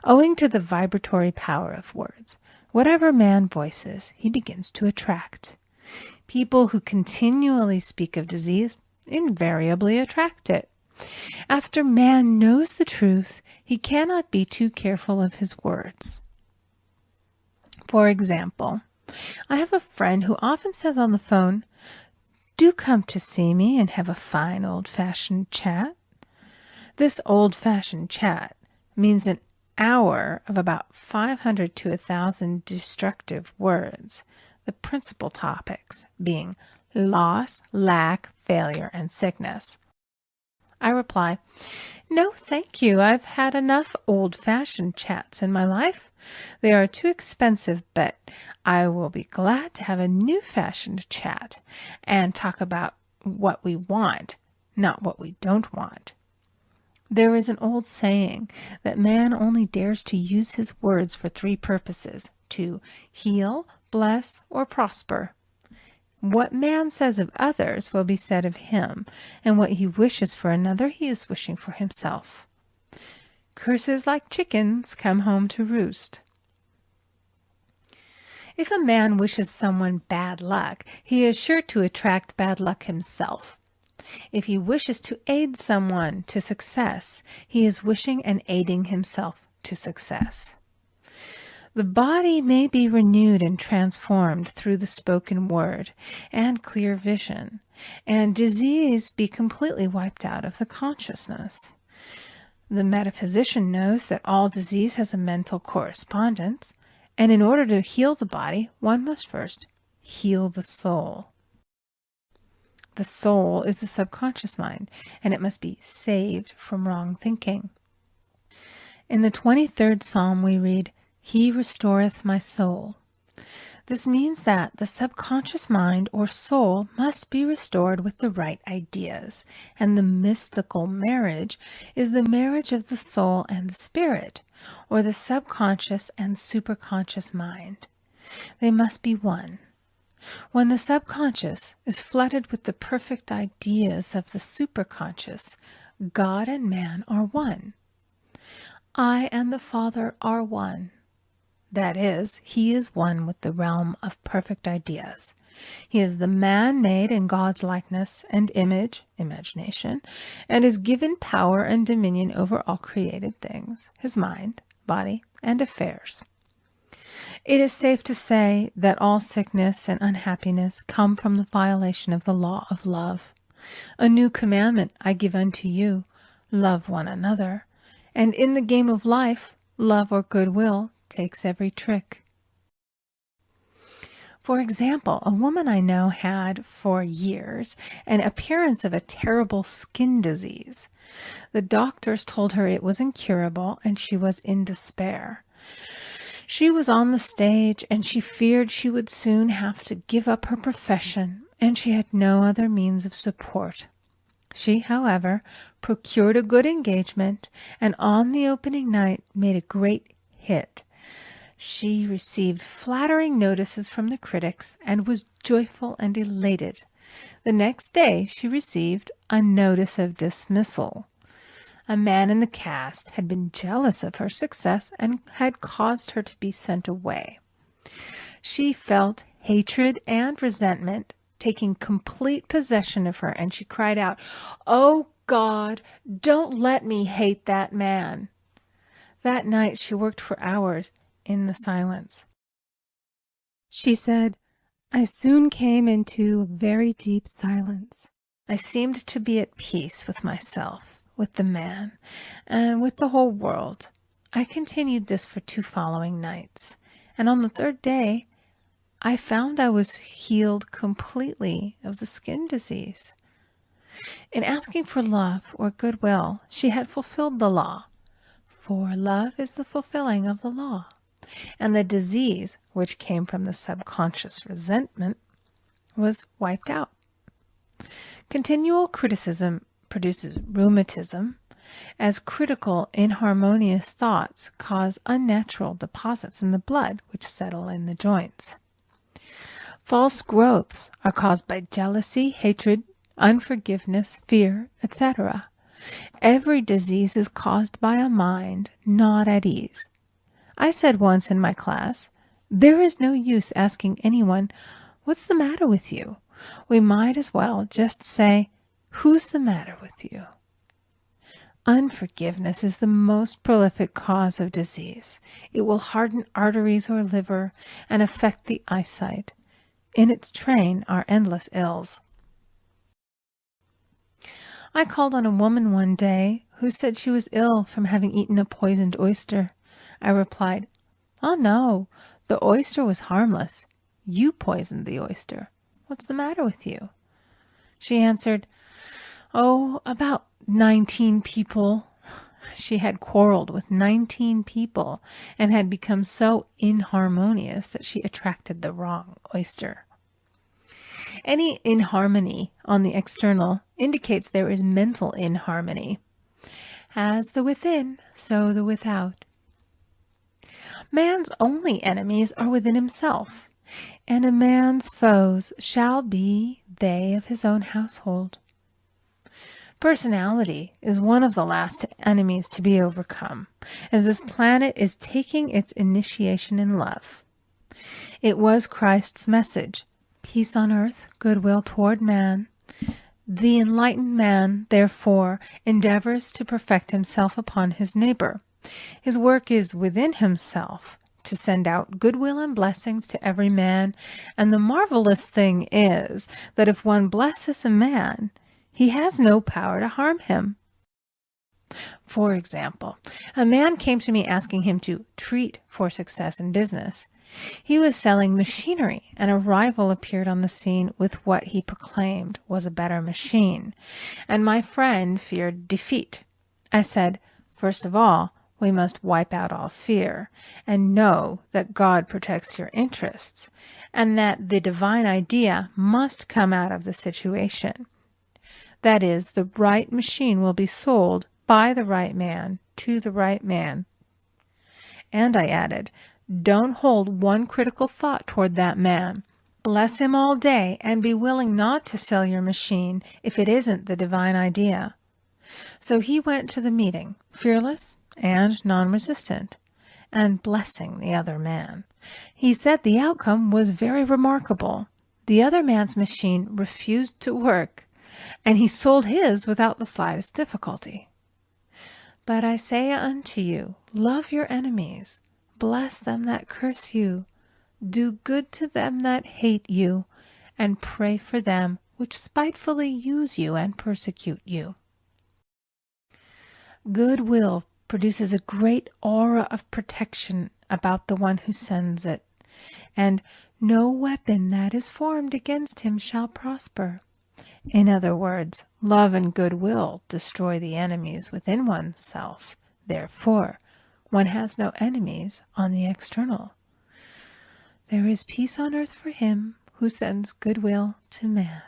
Owing to the vibratory power of words, whatever man voices, he begins to attract. People who continually speak of disease invariably attract it. After man knows the truth, he cannot be too careful of his words. For example, I have a friend who often says on the phone, "Do come to see me and have a fine old-fashioned chat." This old-fashioned chat means an hour of about 500 to 1,000 destructive words, the principal topics being loss, lack, failure, and sickness. I reply, "No, thank you. I've had enough old-fashioned chats in my life. They are too expensive, but I will be glad to have a new-fashioned chat and talk about what we want, not what we don't want." There is an old saying that man only dares to use his words for three purposes: to heal, bless, or prosper. What man says of others will be said of him, and what he wishes for another he is wishing for himself. Curses like chickens come home to roost. If a man wishes someone bad luck, he is sure to attract bad luck himself. If he wishes to aid someone to success, he is wishing and aiding himself to success. The body may be renewed and transformed through the spoken word and clear vision, and disease be completely wiped out of the consciousness. The metaphysician knows that all disease has a mental correspondence, and in order to heal the body, one must first heal the soul. The soul is the subconscious mind, and it must be saved from wrong thinking. In the 23rd Psalm we read, "He restoreth my soul." This means that the subconscious mind or soul must be restored with the right ideas, and the mystical marriage is the marriage of the soul and the spirit, or the subconscious and superconscious mind. They must be one. When the subconscious is flooded with the perfect ideas of the superconscious, God and man are one. I and the Father are one. That is, he is one with the realm of perfect ideas. He is the man made in God's likeness and image, imagination, and is given power and dominion over all created things, his mind, body, and affairs. It is safe to say that all sickness and unhappiness come from the violation of the law of love. A new commandment I give unto you, love one another. And in the game of life, love or goodwill takes every trick. For example, a woman I know had for years an appearance of a terrible skin disease. The doctors told her it was incurable and she was in despair. She was on the stage and she feared she would soon have to give up her profession, and she had no other means of support. She, however, procured a good engagement and on the opening night made a great hit. She received flattering notices from the critics and was joyful and elated. The next day she received a notice of dismissal. A man in the cast had been jealous of her success and had caused her to be sent away. She felt hatred and resentment taking complete possession of her, and she cried out, "Oh God, don't let me hate that man." That night she worked for hours in the silence. She said, "I soon came into a very deep silence. I seemed to be at peace with myself, with the man, and with the whole world. I continued this for 2 following nights, and on the 3rd day, I found I was healed completely of the skin disease." In asking for love or goodwill, she had fulfilled the law, for love is the fulfilling of the law, and the disease, which came from the subconscious resentment, was wiped out. Continual criticism produces rheumatism, as critical, inharmonious thoughts cause unnatural deposits in the blood which settle in the joints. False growths are caused by jealousy, hatred, unforgiveness, fear, etc. Every disease is caused by a mind not at ease, I said once in my class, "There is no use asking anyone, 'What's the matter with you?' We might as well just say, 'Who's the matter with you?'" Unforgiveness is the most prolific cause of disease. It will harden arteries or liver and affect the eyesight. In its train are endless ills. I called on a woman one day who said she was ill from having eaten a poisoned oyster. I replied, "Oh no, the oyster was harmless. You poisoned the oyster. What's the matter with you?" She answered, "Oh, about 19 people." She had quarreled with 19 people and had become so inharmonious that she attracted the wrong oyster. Any inharmony on the external indicates there is mental inharmony. As the within, so the without. Man's only enemies are within himself, and a man's foes shall be they of his own household. Personality is one of the last enemies to be overcome, as this planet is taking its initiation in love. It was Christ's message, peace on earth, goodwill toward man. The enlightened man, therefore, endeavors to perfect himself upon his neighbor. His work is within himself, to send out goodwill and blessings to every man, and the marvelous thing is that if one blesses a man, he has no power to harm him. For example, a man came to me asking him to treat for success in business. He was selling machinery, and a rival appeared on the scene with what he proclaimed was a better machine, and my friend feared defeat. I said, "First of all, we must wipe out all fear, and know that God protects your interests, and that the divine idea must come out of the situation. That is, the right machine will be sold by the right man to the right man." And I added, "Don't hold one critical thought toward that man. Bless him all day and be willing not to sell your machine if it isn't the divine idea." So he went to the meeting, fearless and non-resistant, and blessing the other man. He said the outcome was very remarkable. The other man's machine refused to work, and he sold his without the slightest difficulty. "But I say unto you, love your enemies, bless them that curse you, do good to them that hate you, and pray for them which spitefully use you and persecute you." Goodwill produces a great aura of protection about the one who sends it, and no weapon that is formed against him shall prosper. In other words, love and goodwill destroy the enemies within oneself. Therefore, one has no enemies on the external. There is peace on earth for him who sends goodwill to man.